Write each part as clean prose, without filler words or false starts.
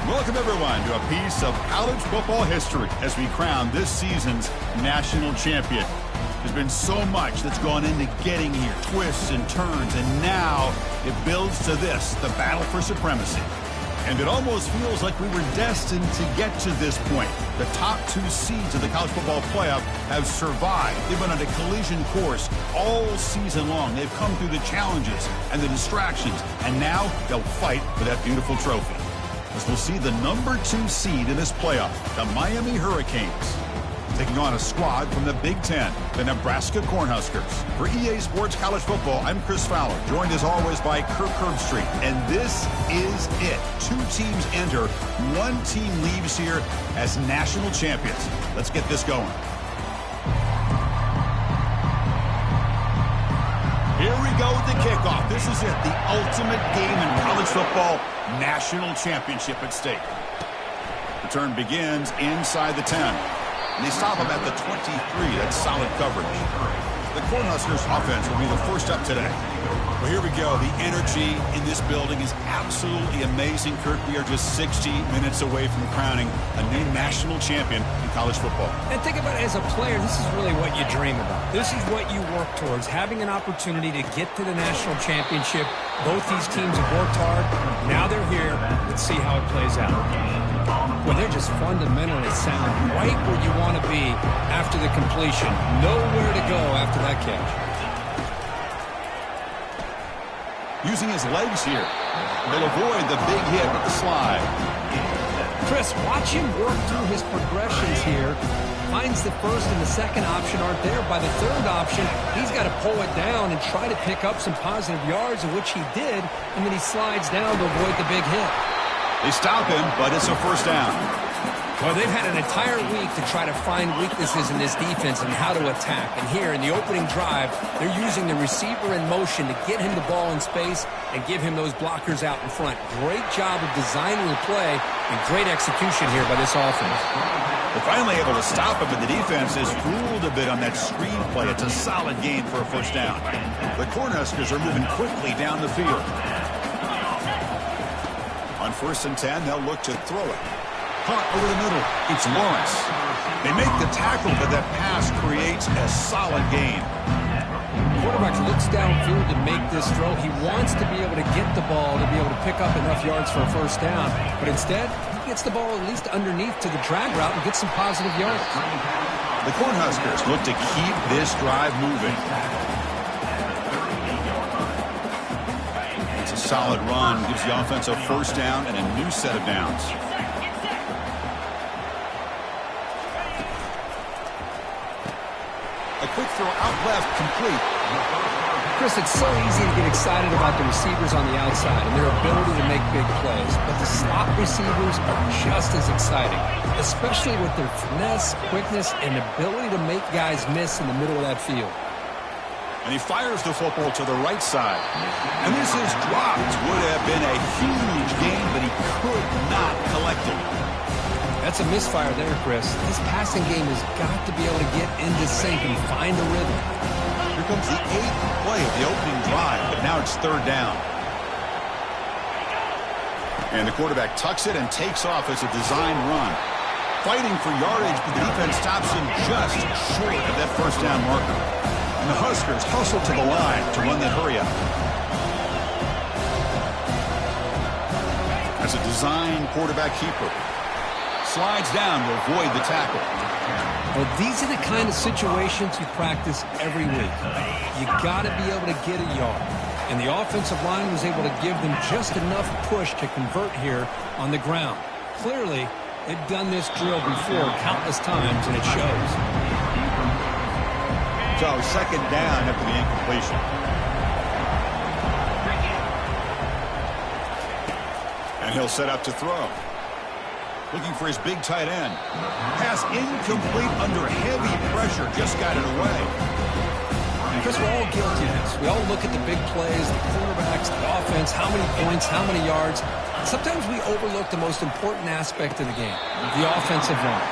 Welcome, everyone, to a piece of college football history as we crown this season's national champion. There's been so much that's gone into getting here, twists and turns, and now it builds to this, the battle for supremacy. And it almost feels like we were destined to get to this point. The top two seeds of the college football playoff have survived. They've been on a collision course all season long. They've come through the challenges and the distractions, and now they'll fight for that beautiful trophy. As we'll see the number 2 seed in this playoff, the Miami Hurricanes, taking on a squad from the Big Ten, the Nebraska Cornhuskers. For EA Sports College Football, I'm Chris Fowler, joined as always by Kirk Herbstreit. And this is it. 2 teams enter, 1 team leaves here as national champions. Let's get this going. Here we go with the kickoff. This is it, the ultimate game in college football, national championship at stake. The turn begins inside the 10. And they stop him at the 23. That's solid coverage. The Cornhuskers offense will be the first up today. Well, here we go. The energy in this building is absolutely amazing, Kirk. We are just 60 minutes away from crowning a new national champion in college football. And think about it, as a player, this is really what you dream about. This is what you work towards, having an opportunity to get to the national championship. Both these teams have worked hard. Now they're here. Let's see how it plays out. Well, they're just fundamentally sound, right where you want to be after the completion. Nowhere to go after that catch. Using his legs here. They'll avoid the big hit with the slide. Chris, watch him work through his progressions here. Finds the first and the second option aren't there. By the third option, he's got to pull it down and try to pick up some positive yards, of which he did, and then he slides down to avoid the big hit. They stop him, but it's a first down. Well, they've had an entire week to try to find weaknesses in this defense and how to attack. And here in the opening drive, they're using the receiver in motion to get him the ball in space and give him those blockers out in front. Great job of designing the play and great execution here by this offense. They're finally able to stop him, but the defense is fooled a bit on that screen play. It's a solid gain for a first down. The Cornhuskers are moving quickly down the field. On 1st and 10, they'll look to throw it. Caught over the middle. It's Lawrence. They make the tackle, but that pass creates a solid gain. Quarterback looks downfield to make this throw. He wants to be able to get the ball to be able to pick up enough yards for a first down. But instead, he gets the ball at least underneath to the drag route and gets some positive yards. The Cornhuskers look to keep this drive moving. It's a solid run. Gives the offense a first down and a new set of downs. A quick throw out left, complete. Chris, it's so easy to get excited about the receivers on the outside and their ability to make big plays. But the slot receivers are just as exciting, especially with their finesse, quickness, and ability to make guys miss in the middle of that field. And he fires the football to the right side. And this is dropped. Would have been a huge gain, but he could not collect it. That's a misfire there, Chris. This passing game has got to be able to get into sync and find a rhythm. Here comes the 8th play of the opening drive, but now it's 3rd down. And the quarterback tucks it and takes off as a design run. Fighting for yardage, but the defense stops him just short of that first down marker. And the Huskers hustle to the line to run that hurry up. As a design quarterback keeper. Slides down to avoid the tackle. Well, these are the kind of situations you practice every week. You got to be able to get a yard. And the offensive line was able to give them just enough push to convert here on the ground. Clearly, they've done this drill before countless times, and it shows. So, 2nd down after the incompletion. And he'll set up to throw. Looking for his big tight end. Pass incomplete under heavy pressure. Just got it away. Because we're all guilty of this. We all look at the big plays, the quarterbacks, the offense, how many points, how many yards. Sometimes we overlook the most important aspect of the game, the offensive line.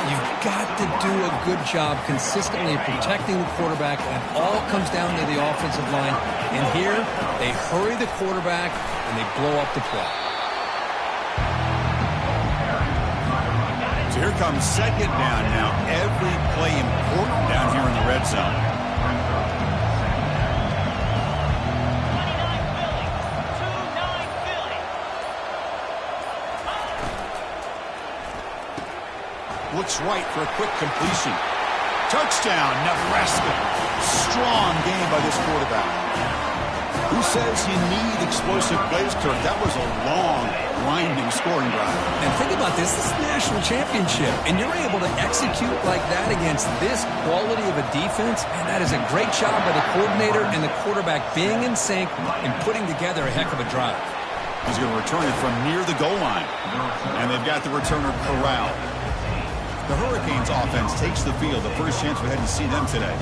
You've got to do a good job consistently protecting the quarterback, and it all comes down to the offensive line. And here, they hurry the quarterback, and they blow up the play. So here comes second down now. Every play important down here in the red zone. Looks right for a quick completion. Touchdown, Nebraska. Strong game by this quarterback. Who says you need explosive plays, Kirk? That was a long, grinding scoring drive. And think about this. This is the national championship, and you're able to execute like that against this quality of a defense, and that is a great job by the coordinator and the quarterback being in sync and putting together a heck of a drive. He's going to return it from near the goal line, and they've got the returner corralled. The Hurricanes offense takes the field. The first chance we had to see them today.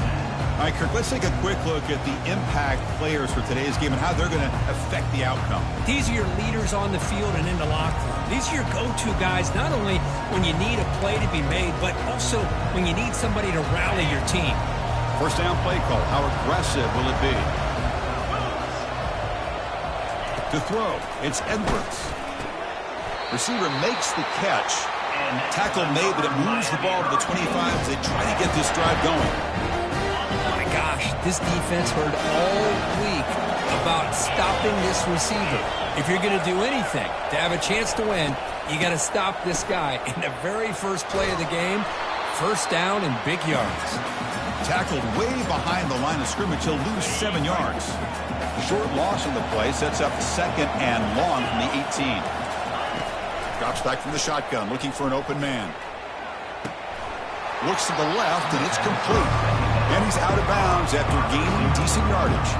All right, Kirk, let's take a quick look at the impact players for today's game and how they're going to affect the outcome. These are your leaders on the field and in the locker room. These are your go-to guys, not only when you need a play to be made, but also when you need somebody to rally your team. First down play call. How aggressive will it be? To throw, it's Edwards. Receiver makes the catch. Tackle made, but it moves the ball to the 25 as they try to get this drive going. Oh my gosh, this defense heard all week about stopping this receiver. If you're going to do anything to have a chance to win, you got to stop this guy. In the very first play of the game, first down and big yards. Tackled way behind the line of scrimmage. He'll lose 7 yards. Short loss on the play sets up second and long from the 18. Drops back from the shotgun, looking for an open man. Looks to the left, and it's complete. And he's out of bounds after gaining decent yardage.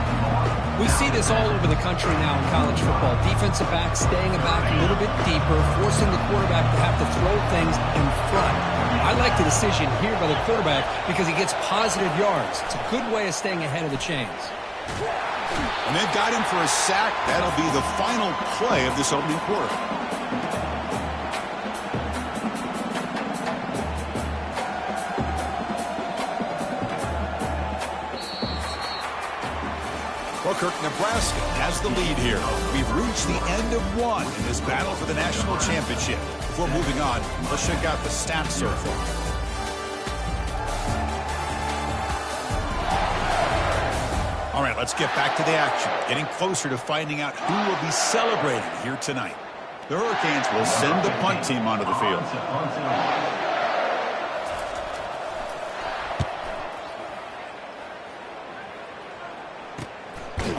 We see this all over the country now in college football. Defensive backs staying back a little bit deeper, forcing the quarterback to have to throw things in front. I like the decision here by the quarterback because he gets positive yards. It's a good way of staying ahead of the chains. And they've got him for a sack. That'll be the final play of this opening quarter. Well, Kirk, Nebraska has the lead here. We've reached the end of one in this battle for the national championship. Before moving on, let's check out the stats so far. All right, let's get back to the action. Getting closer to finding out who will be celebrating here tonight. The Hurricanes will send the punt team onto the field.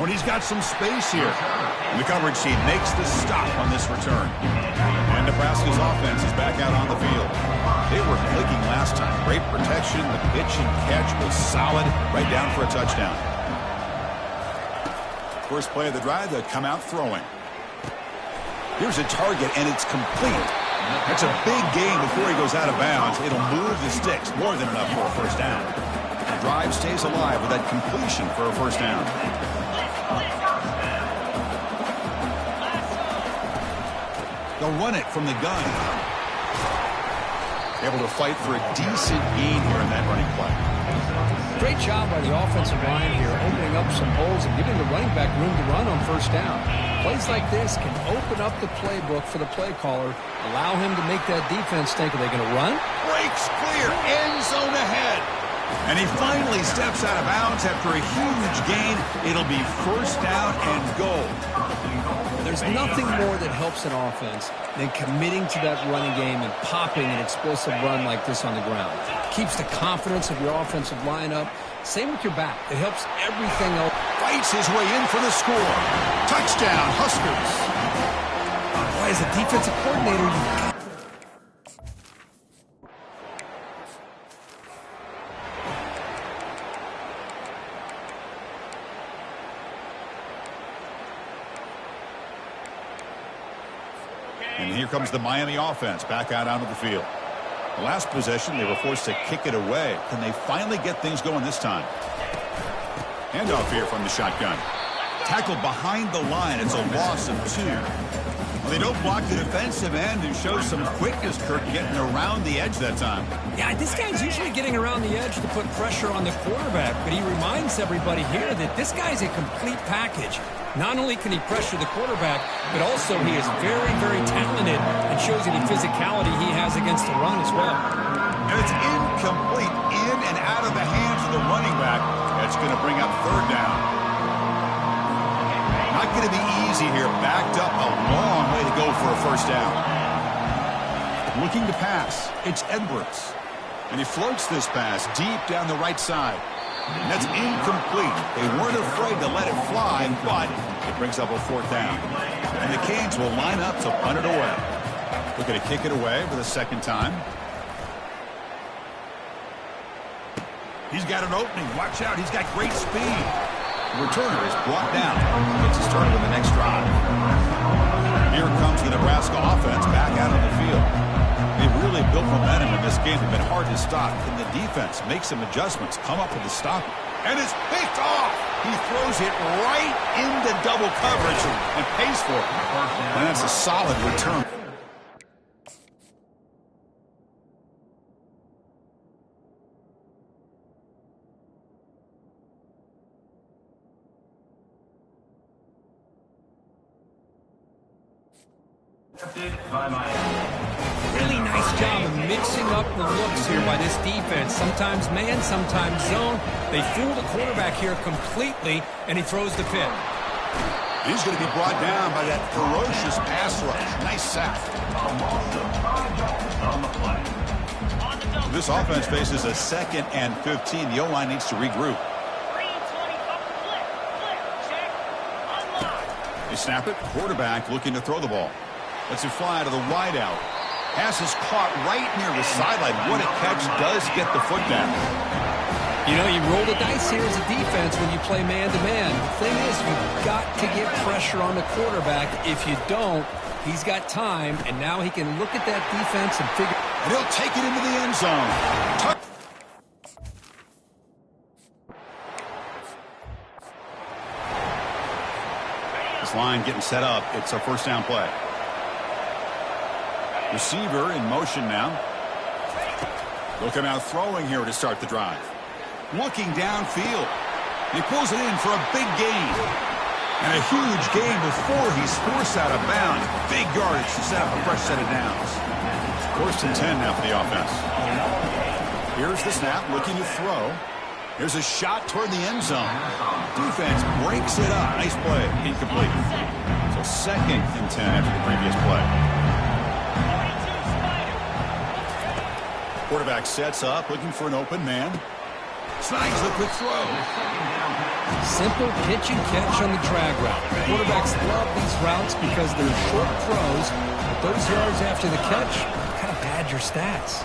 When he's got some space here. The coverage team makes the stop on this return. And Nebraska's offense is back out on the field. They were clicking last time. Great protection. The pitch and catch was solid. Right down for a touchdown. First play of the drive, they come out throwing. Here's a target, and it's complete. That's a big gain before he goes out of bounds. It'll move the sticks. More than enough for a first down. The drive stays alive with that completion for a first down. They'll run it from the gun. Able to fight for a decent gain here in that running play. Great job by the offensive line here, opening up some holes and giving the running back room to run on first down. Plays like this can open up the playbook for the play caller, allow him to make that defense think, are they going to run? Breaks clear, end zone ahead. And he finally steps out of bounds after a huge gain. It'll be first down and goal. There's nothing more that helps an offense than committing to that running game and popping an explosive run like this on the ground. Keeps the confidence of your offensive lineup. Same with your back. It helps everything else. Fights his way in for the score. Touchdown, Huskers. Boy, as a defensive coordinator, you got And here comes the Miami offense back out onto the field. The last possession, they were forced to kick it away. Can they finally get things going this time? Handoff here from the shotgun. Tackled behind the line. It's a loss of 2. Well, They don't block the defensive end and show some quickness, Kirk, getting around the edge that time. Yeah, this guy's usually getting around the edge to put pressure on the quarterback, but he reminds everybody here that this guy's a complete package. Not only can he pressure the quarterback, but also he is very, very talented and shows you the physicality he has against the run as well. And it's incomplete, in and out of the hands of the running back. That's going to bring up third down. Not going to be easy here. Backed up a long way to go for a first down. Looking to pass. It's Edwards. And he floats this pass deep down the right side. And that's incomplete. They weren't afraid to let it fly, but it brings up a fourth down. And the Canes will line up to punt it away. Looking to kick it away for the second time. He's got an opening. Watch out. He's got great speed. The returner is brought down. Gets us started with the next drive. Here comes the Nebraska offense back out on the field. They've really built momentum in this game. They've been hard to stop. Can the defense make some adjustments, come up with a stop? And it's picked off. He throws it right into double coverage and pays for it. And that's a solid return. Really nice job of mixing up the looks here by this defense. Sometimes man, sometimes zone. They fool the quarterback here completely, and he throws the pick. He's going to be brought down by that ferocious pass rush. Nice sack. This offense faces a 2nd and 15. The O-line needs to regroup. They snap it. Quarterback looking to throw the ball. Lets it fly to the wideout. Pass is caught right near the sideline. What a catch. Does get the foot down. You know, you roll the dice here as a defense when you play man-to-man. The thing is, you've got to get pressure on the quarterback. If you don't, he's got time, and now he can look at that defense and figure. And he'll take it into the end zone. This line getting set up. It's a first down play. Receiver in motion now. Looking out throwing here to start the drive. Looking downfield. He pulls it in for a big gain. And a huge gain before he's forced out of bounds. Big yardage to set up a fresh set of downs. First and 10 now for the offense. Here's the snap, looking to throw. Here's a shot toward the end zone. Defense breaks it up. Nice play. Incomplete. So 2nd and 10 after the previous play. Quarterback sets up, looking for an open man. Snags the quick throw. Simple pitch and catch on the drag route. Quarterbacks love these routes because they're short throws, but those yards after the catch kind of pad your stats.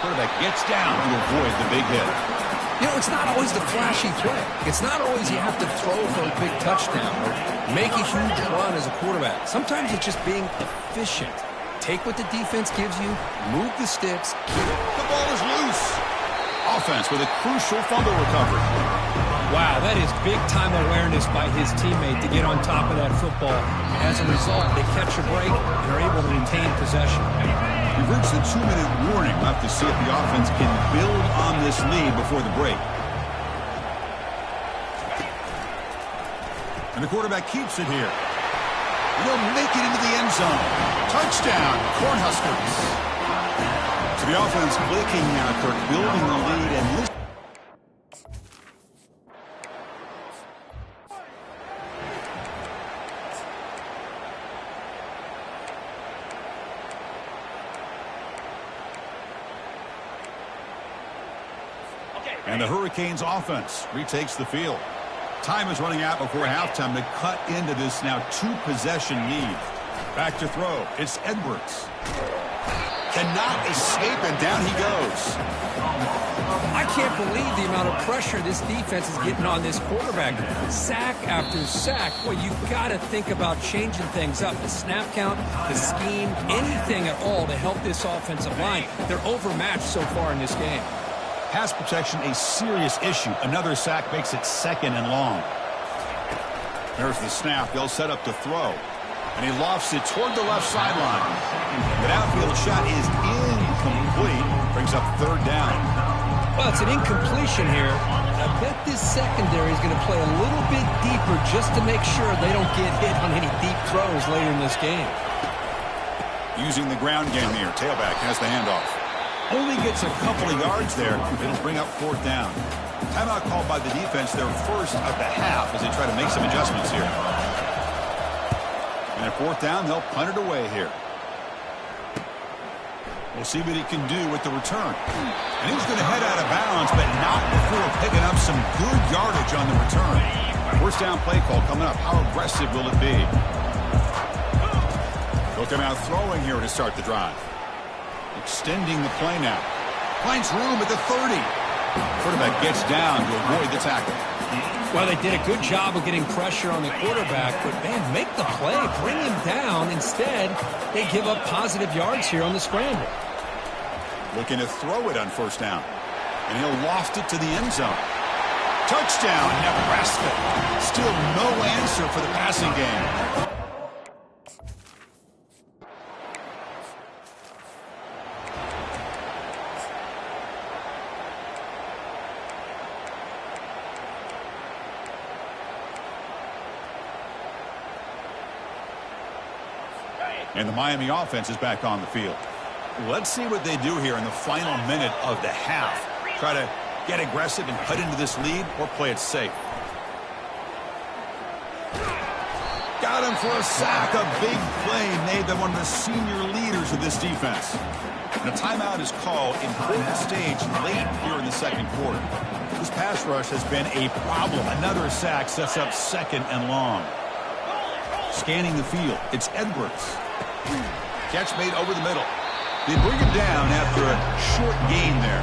Quarterback gets down to avoid the big hit. You know, it's not always the flashy play. It's not always you have to throw for a big touchdown or make a huge run as a quarterback. Sometimes it's just being efficient. Take what the defense gives you, move the sticks, keep it. The ball is loose. Offense with a crucial fumble recovery. Wow, that is big-time awareness by his teammate to get on top of that football. As a result, they catch a break and are able to retain possession. We've reached the 2-minute warning. We'll have to see if the offense can build on this lead before the break. And the quarterback keeps it here. They'll make it into the end zone. Touchdown, Cornhuskers. So the offense clicking now, Kirk, building the lead. And this and the Hurricanes offense retakes the field. Time is running out before halftime to cut into this now 2-possession lead. Back to throw. It's Edwards. Cannot escape, and down he goes. I can't believe the amount of pressure this defense is getting on this quarterback. Sack after sack. Well, you've got to think about changing things up. The snap count, the scheme, anything at all to help this offensive line. They're overmatched so far in this game. Pass protection, a serious issue. Another sack makes it 2nd and long. There's the snap. They'll set up to throw. And he lofts it toward the left sideline. The downfield shot is incomplete. Brings up third down. Well, it's an incompletion here. I bet this secondary is going to play a little bit deeper just to make sure they don't get hit on any deep throws later in this game. Using the ground game here. Tailback has the handoff. Only gets a couple of yards there. It'll bring up fourth down. Timeout called by the defense, their first of the half, as they try to make some adjustments here. And at fourth down, they'll punt it away here. We'll see what he can do with the return. And he's going to head out of bounds, but not before picking up some good yardage on the return. First down play call coming up. How aggressive will it be? They'll come out throwing here to start the drive. Extending the play now. Finds room at the 30. Quarterback gets down to avoid the tackle. Well, they did a good job of getting pressure on the quarterback, but, man, make the play, bring him down. Instead, they give up positive yards here on the scramble. Looking to throw it on first down. And he'll loft it to the end zone. Touchdown, Nebraska. Still no answer for the passing game. And the Miami offense is back on the field. Let's see what they do here in the final minute of the half. Try to get aggressive and cut into this lead or play it safe. Got him for a sack. A big play made by one of the senior leaders of this defense. And a timeout is called. Important stage late here in the second quarter. This pass rush has been a problem. Another sack sets up second and long. Scanning the field. It's Edwards. Catch made over the middle. They bring him down after a short gain there.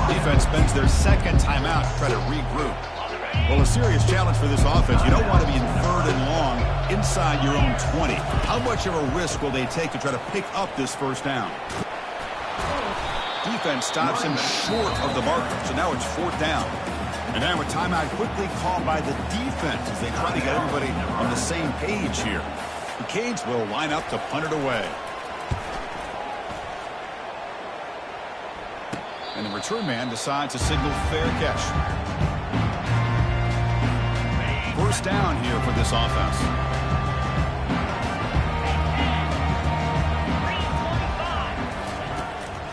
Defense spends their second timeout to try to regroup. Well, a serious challenge for this offense. You don't want to be in third and long inside your own 20. How much of a risk will they take to try to pick up this first down? Defense stops him short of the marker, so now it's fourth down. And now a timeout quickly called by the defense as they try to get everybody on the same page here. The Canes will line up to punt it away. And the return man decides to signal fair catch. First down here for this offense.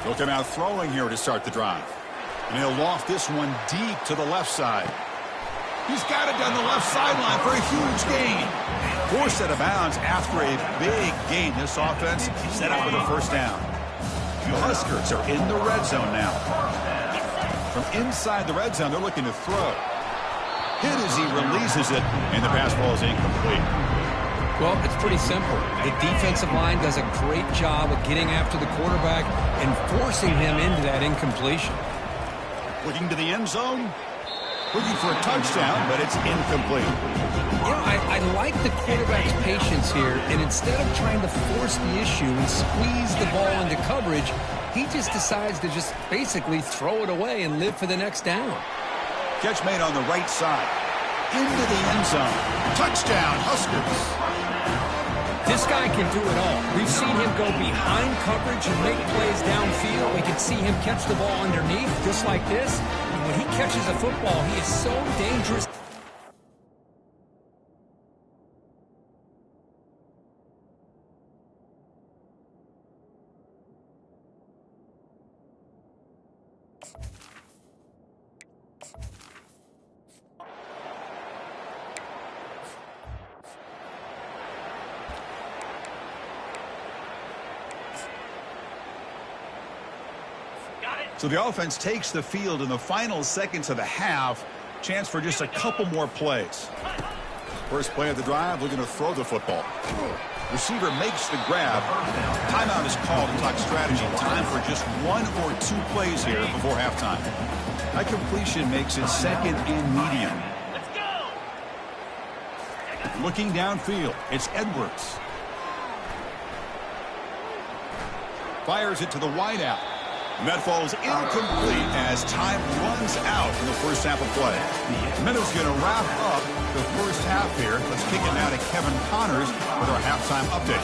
They'll come out throwing here to start the drive. And he'll loft this one deep to the left side. He's got it down the left sideline for a huge gain. Forced out of bounds after a big gain. This offense set up with a first down. The Huskers are in the red zone now. From inside the red zone, they're looking to throw. Hit as he releases it, and the pass ball is incomplete. Well, it's pretty simple. The defensive line does a great job of getting after the quarterback and forcing him into that incompletion. Looking to the end zone. Looking for a touchdown, but it's incomplete. You know, I like the quarterback's patience here, and instead of trying to force the issue and squeeze the ball into coverage, he just decides to just basically throw it away and live for the next down. Catch made on the right side. Into the end zone. Touchdown, Huskers. This guy can do it all. We've seen him go behind coverage and make plays downfield. We can see him catch the ball underneath, just like this. And when he catches a football, he is so dangerous. So the offense takes the field in the final seconds of the half. Chance for just a couple more plays. First play of the drive, looking to throw the football. Receiver makes the grab. Timeout is called to talk strategy. Time for just one or two plays here before halftime. That completion makes it second and medium. Looking downfield, it's Edwards. Fires it to the wideout. And that falls incomplete as time runs out in the first half of play. Minnows going to wrap up the first half here. Let's kick it now to Kevin Connors with our halftime update.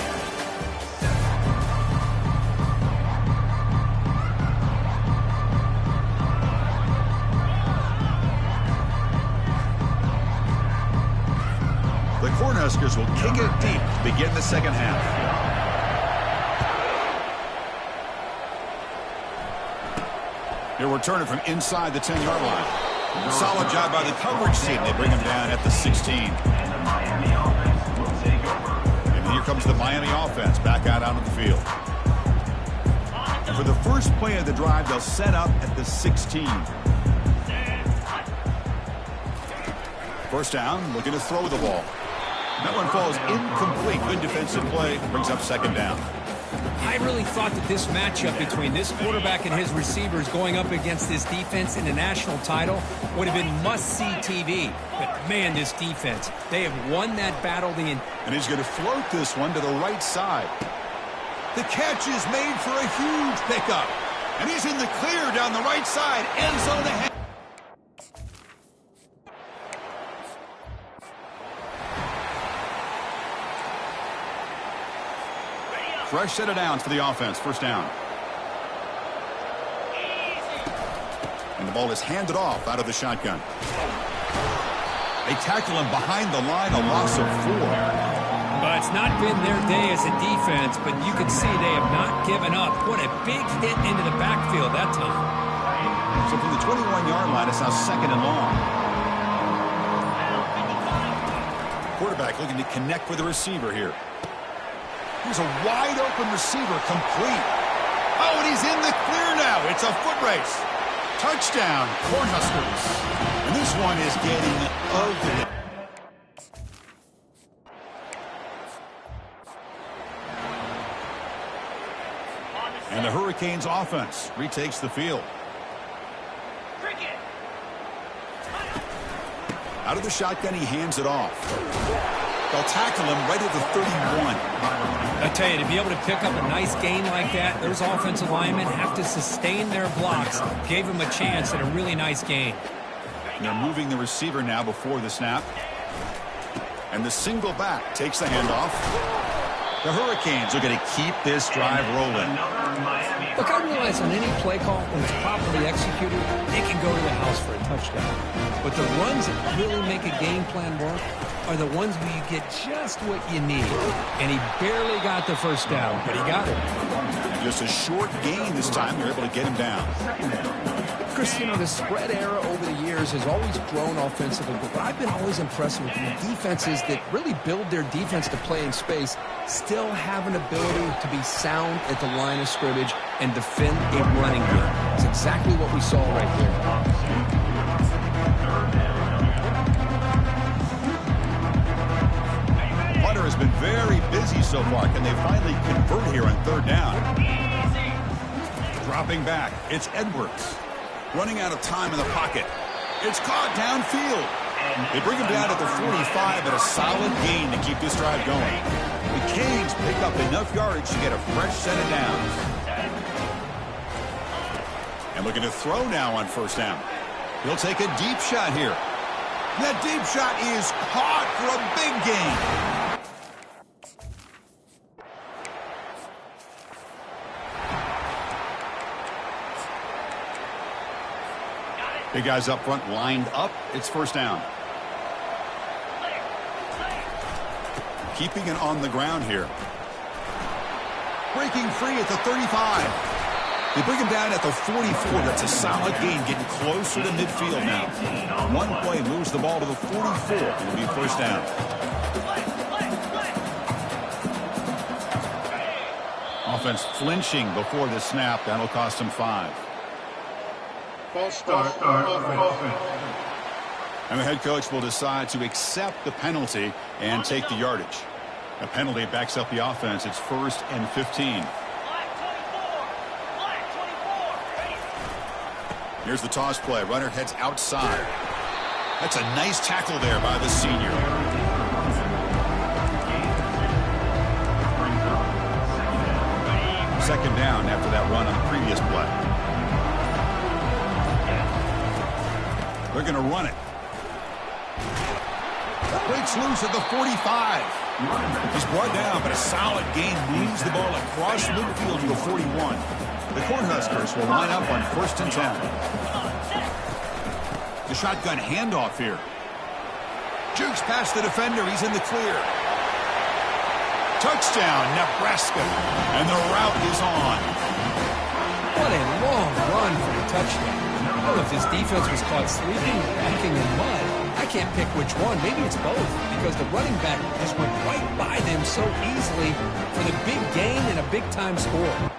The Cornhuskers will kick it deep to begin the second half. He'll return it from inside the 10-yard line. Solid job by the coverage team. They bring him down at the 16. And here comes the Miami offense back out onto the field. For the first play of the drive, they'll set up at the 16. First down, looking to throw the ball. That one falls incomplete. Good defensive play. Brings up second down. I really thought that this matchup between this quarterback and his receivers going up against this defense in the national title would have been must-see TV. But, man, this defense, they have won that battle. And he's going to float this one to the right side. The catch is made for a huge pickup. And he's in the clear down the right side. End zone ahead. Fresh set of downs for the offense. First down. And the ball is handed off out of the shotgun. They tackle him behind the line, a loss of 4. But it's not been their day as a defense, but you can see they have not given up. What a big hit into the backfield that time. So from the 21-yard line, it's now second and long. Quarterback looking to connect with the receiver here. Here's a wide-open receiver, complete. Oh, and he's in the clear now. It's a foot race. Touchdown, Cornhuskers. And this one is getting ugly. And the Hurricanes offense retakes the field. Out of the shotgun, he hands it off. They'll tackle him right at the 31. I tell you, to be able to pick up a nice gain like that, those offensive linemen have to sustain their blocks. Gave him a chance at a really nice gain. They're moving the receiver now before the snap. And the single back takes the handoff. The Hurricanes are going to keep this drive rolling. Look, I realize on any play call, when it's properly executed, they can go to the house for a touchdown. But the runs that really make a game plan work are the ones where you get just what you need. And he barely got the first down, but he got it. And just a short gain this time. You're able to get him down. Chris, you know, the spread era over the years has always grown offensively, but I've been always impressed with the defenses that really build their defense to play in space, still have an ability to be sound at the line of scrimmage and defend a running game. It's exactly what we saw right here. Hunter has been very busy so far. Can they finally convert here on third down? Dropping back, it's Edwards. Running out of time in the pocket. It's caught downfield. They bring him down at the 45, but a solid gain to keep this drive going. The Canes pick up enough yardage to get a fresh set of downs. And looking to throw now on first down. He'll take a deep shot here. That deep shot is caught for a big gain. Big guys up front lined up. It's first down. Keeping it on the ground here. Breaking free at the 35. They bring him down at the 44. That's a solid gain, getting closer to midfield now. One play moves the ball to the 44. It'll be first down. Offense flinching before the snap. That'll cost him 5. False start offense. And the head coach will decide to accept the penalty and take the yardage. A penalty backs up the offense. It's 1st and 15. Here's the toss play. Runner heads outside. That's a nice tackle there by the senior. Second down after that run on the previous play. They're going to run it. Breaks loose at the 45. He's brought down, but a solid gain moves the ball across midfield to the 41. The Cornhuskers will line up on 1st and 10. The shotgun handoff here. Jukes past the defender. He's in the clear. Touchdown, Nebraska. And the route is on. What a long run for a touchdown. I don't know if this defense was caught sleeping or walking in mud. I can't pick which one. Maybe it's both, because the running back just went right by them so easily for the big gain and a big-time score.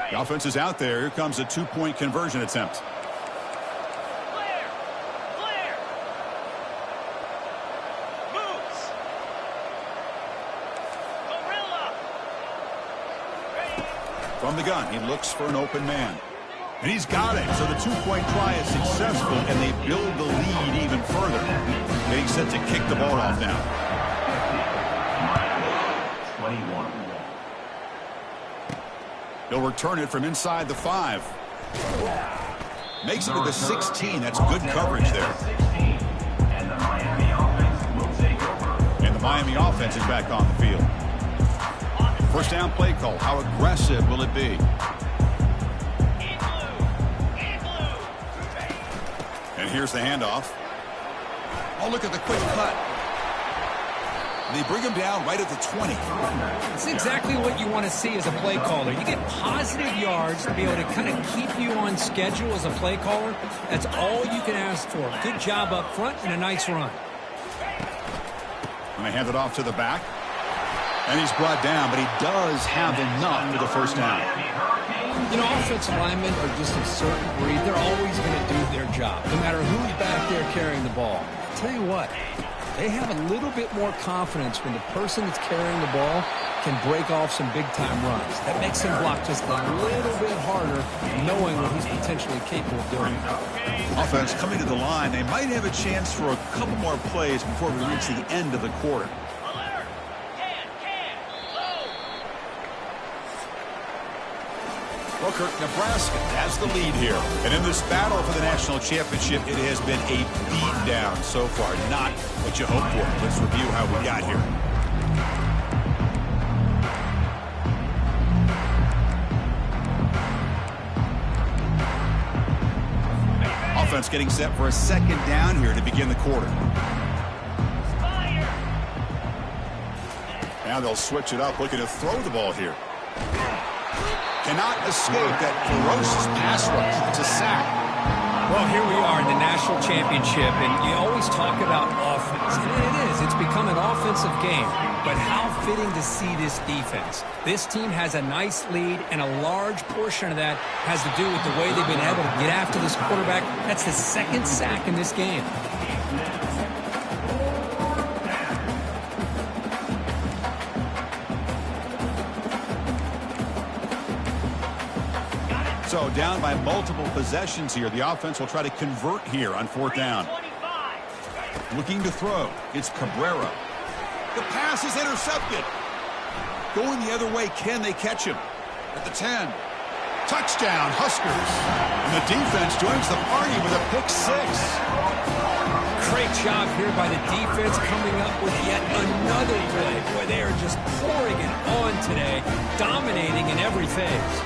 The offense is out there. Here comes a 2-point conversion attempt. Clear. Moves. Gorilla. From the gun, he looks for an open man. And he's got it. So the 2-point try is successful, and they build the lead even further. Getting set to kick the ball off now. 21. He'll return it from inside the 5. Makes it to the 16. That's good coverage there. And the Miami offense will take over. And the Miami offense is back on the field. First down play call. How aggressive will it be? And here's the handoff. Oh, look at the quick cut. They bring him down right at the 20. It's exactly what you want to see as a play caller. You get positive yards to be able to kind of keep you on schedule as a play caller. That's all you can ask for. Good job up front and a nice run. And they hand it off to the back. And he's brought down, but he does have enough for the first down. You know, offensive linemen are just a certain breed. They're always going to do their job, no matter who's back there carrying the ball. I'll tell you what. They have a little bit more confidence when the person that's carrying the ball can break off some big-time runs. That makes him block just a little bit harder, knowing what he's potentially capable of doing. Offense coming to the line. They might have a chance for a couple more plays before we reach the end of the quarter. Booker, Nebraska has the lead here. And in this battle for the national championship, it has been a beatdown so far. Not what you hoped for. Let's review how we got here. Offense getting set for a second down here to begin the quarter. Now they'll switch it up, looking to throw the ball here. Cannot escape that ferocious pass rush. It's a sack. Well, here we are in the national championship, and you always talk about offense. And it is. It's become an offensive game. But how fitting to see this defense. This team has a nice lead, and a large portion of that has to do with the way they've been able to get after this quarterback. That's the second sack in this game. So down by multiple possessions here. The offense will try to convert here on 4th down. Looking to throw. It's Cabrera. The pass is intercepted. Going the other way. Can they catch him? At the 10. Touchdown, Huskers. And the defense joins the party with a pick 6. Great job here by the defense coming up with yet another play. Boy, they are just pouring it on today, dominating in every phase.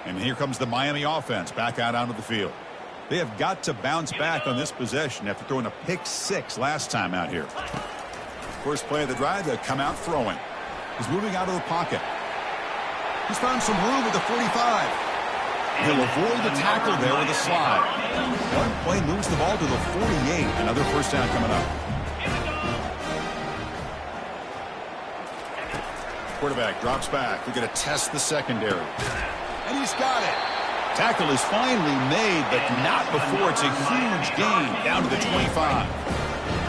And here comes the Miami offense back out onto the field. They have got to bounce back on this possession after throwing a pick-6 last time out here. First play of the drive, they come out throwing. He's moving out of the pocket. He's found some room at the 45. He'll avoid the tackle there with a slide. One play moves the ball to the 48. Another first down coming up. Quarterback drops back. They're going to test the secondary. And he's got it. Tackle is finally made, but not before it's a huge gain down to the 25.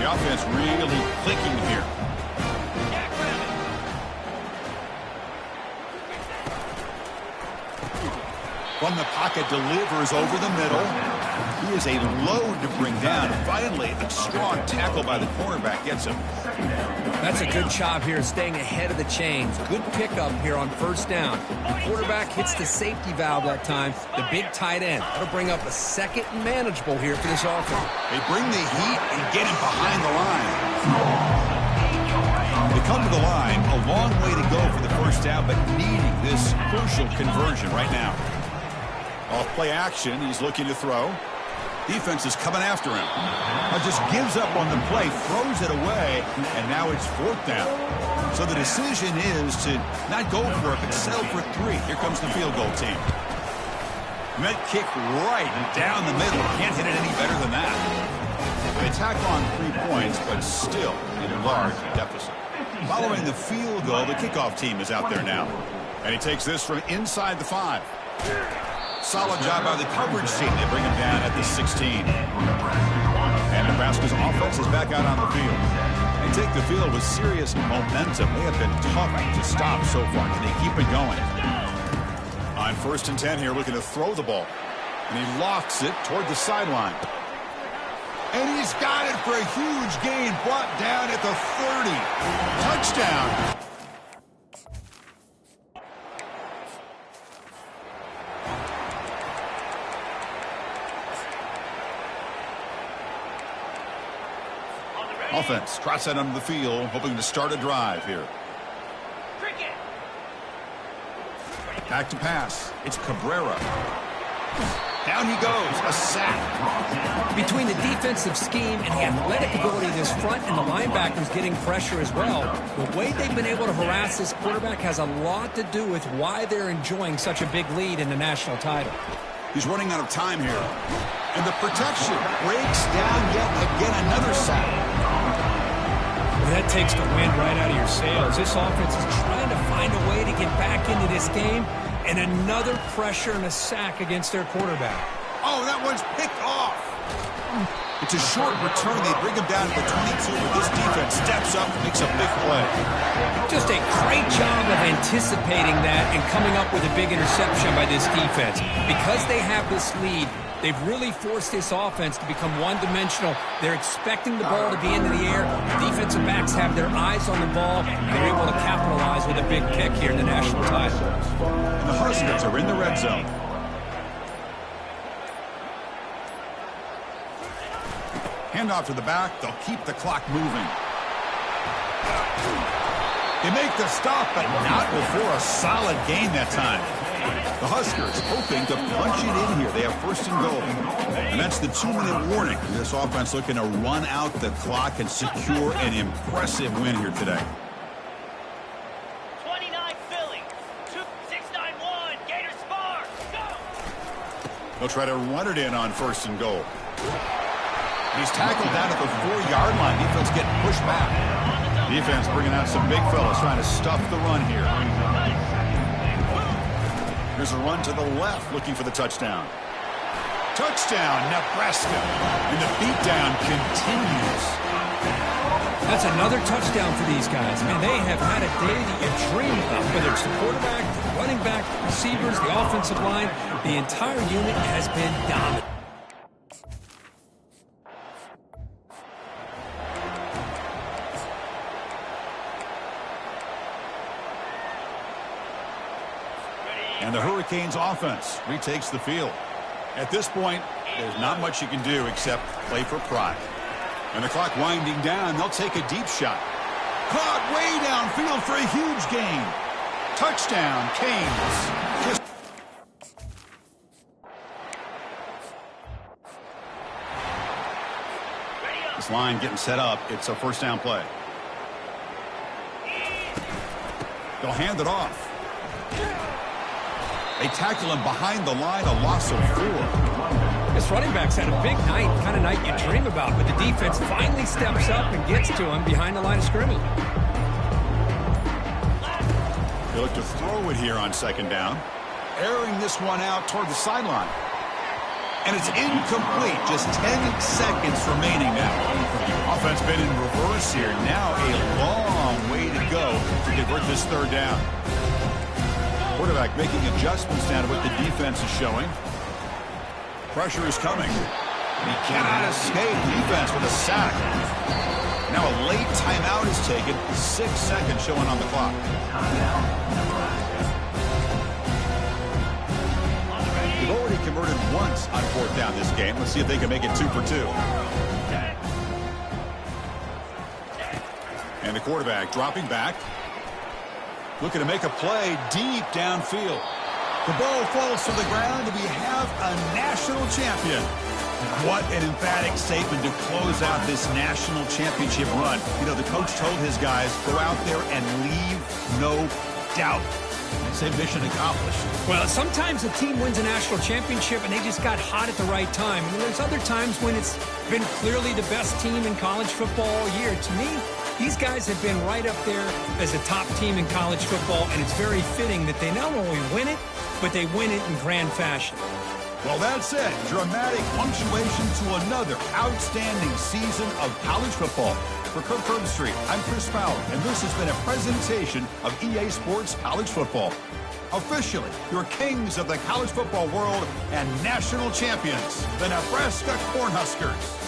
The offense really clicking here. From the pocket, delivers over the middle. He is a load to bring down. Finally, a strong tackle by the cornerback gets him. That's a good job here, staying ahead of the chains. Good pickup here on first down. The quarterback hits the safety valve that time, the big tight end. That'll bring up a second and manageable here for this offense. They bring the heat and get him behind the line. They come to the line, a long way to go for the first down, but needing this crucial conversion right now. Off play action, he's looking to throw. Defense is coming after him. Just gives up on the play, throws it away, and now it's fourth down. So the decision is to not go for it, but settle for 3. Here comes the field goal team. Met kick right down the middle. Can't hit it any better than that. They tack on 3 points, but still in a large deficit. Following the field goal, the kickoff team is out there now. And he takes this from inside the 5. Solid job by the coverage team. They bring him down at the 16. And Nebraska's offense is back out on the field. They take the field with serious momentum. They have been tough to stop so far. Can they keep it going? On 1st and 10 here, looking to throw the ball. And he lofts it toward the sideline. And he's got it for a huge gain. Brought down at the 30. Touchdown. Offense trots out onto the field, hoping to start a drive here. Back to pass. It's Cabrera. Down he goes. A sack. Between the defensive scheme and the athletic ability of this front and the linebackers getting pressure as well, the way they've been able to harass this quarterback has a lot to do with why they're enjoying such a big lead in the national title. He's running out of time here. And the protection breaks down yet again. Another sack. Well, that takes the wind right out of your sails. This offense is trying to find a way to get back into this game, and another pressure and a sack against their quarterback. Oh, that one's picked off. It's a short return. They bring him down to the 22, but this defense steps up and makes a big play. Just a great job of anticipating that and coming up with a big interception by this defense. Because they have this lead, they've really forced this offense to become one-dimensional. They're expecting the ball to be into the air. The defensive backs have their eyes on the ball, and they're able to capitalize with a big pick here in the national title. And the Huskers are in the red zone. Handoff to the back. They'll keep the clock moving. They make the stop, but not before a solid gain that time. The Huskers hoping to punch it in here. They have 1st and goal. And that's the 2-minute warning. This offense looking to run out the clock and secure an impressive win here today. 29 Philly. 6-9-1. Gators far. Go. They'll try to run it in on 1st and goal. He's tackled down at the 4-yard line. Defense getting pushed back. Defense bringing out some big fellas trying to stuff the run here. Here's a run to the left looking for the touchdown. Touchdown, Nebraska. And the beatdown continues. That's another touchdown for these guys. Man, they have had a day that you dream about, whether it's the quarterback, the running back, the receivers, the offensive line. The entire unit has been dominant. And the Hurricanes offense retakes the field. At this point, there's not much you can do except play for pride. And the clock winding down, they'll take a deep shot. Caught way downfield for a huge gain. Touchdown, Canes. This line getting set up. It's a first down play. They'll hand it off. They tackle him behind the line, a loss of 4. This running back's had a big night, kind of night you dream about, but the defense finally steps up and gets to him behind the line of scrimmage. They look to throw it here on second down. Airing this one out toward the sideline. And it's incomplete. Just 10 seconds remaining now. Offense been in reverse here. Now a long way to go to convert this third down. Quarterback making adjustments now to what the defense is showing. Pressure is coming. And he cannot escape defense with a sack. Now a late timeout is taken. 6 seconds showing on the clock. They've already converted once on fourth down this game. Let's see if they can make it 2 for 2. And the quarterback dropping back. Looking to make a play deep downfield. The ball falls to the ground, and we have a national champion. What an emphatic statement to close out this national championship run. You know, the coach told his guys, go out there and leave no doubt. Say mission accomplished. Well, sometimes a team wins a national championship and they just got hot at the right time. And there's other times when it's been clearly the best team in college football all year. To me, these guys have been right up there as a top team in college football, and it's very fitting that they not only win it, but they win it in grand fashion. Well, that's it. Dramatic punctuation to another outstanding season of college football. For Kirk Herbstreit, I'm Chris Fowler, and this has been a presentation of EA Sports College Football. Officially, your kings of the college football world and national champions, the Nebraska Cornhuskers.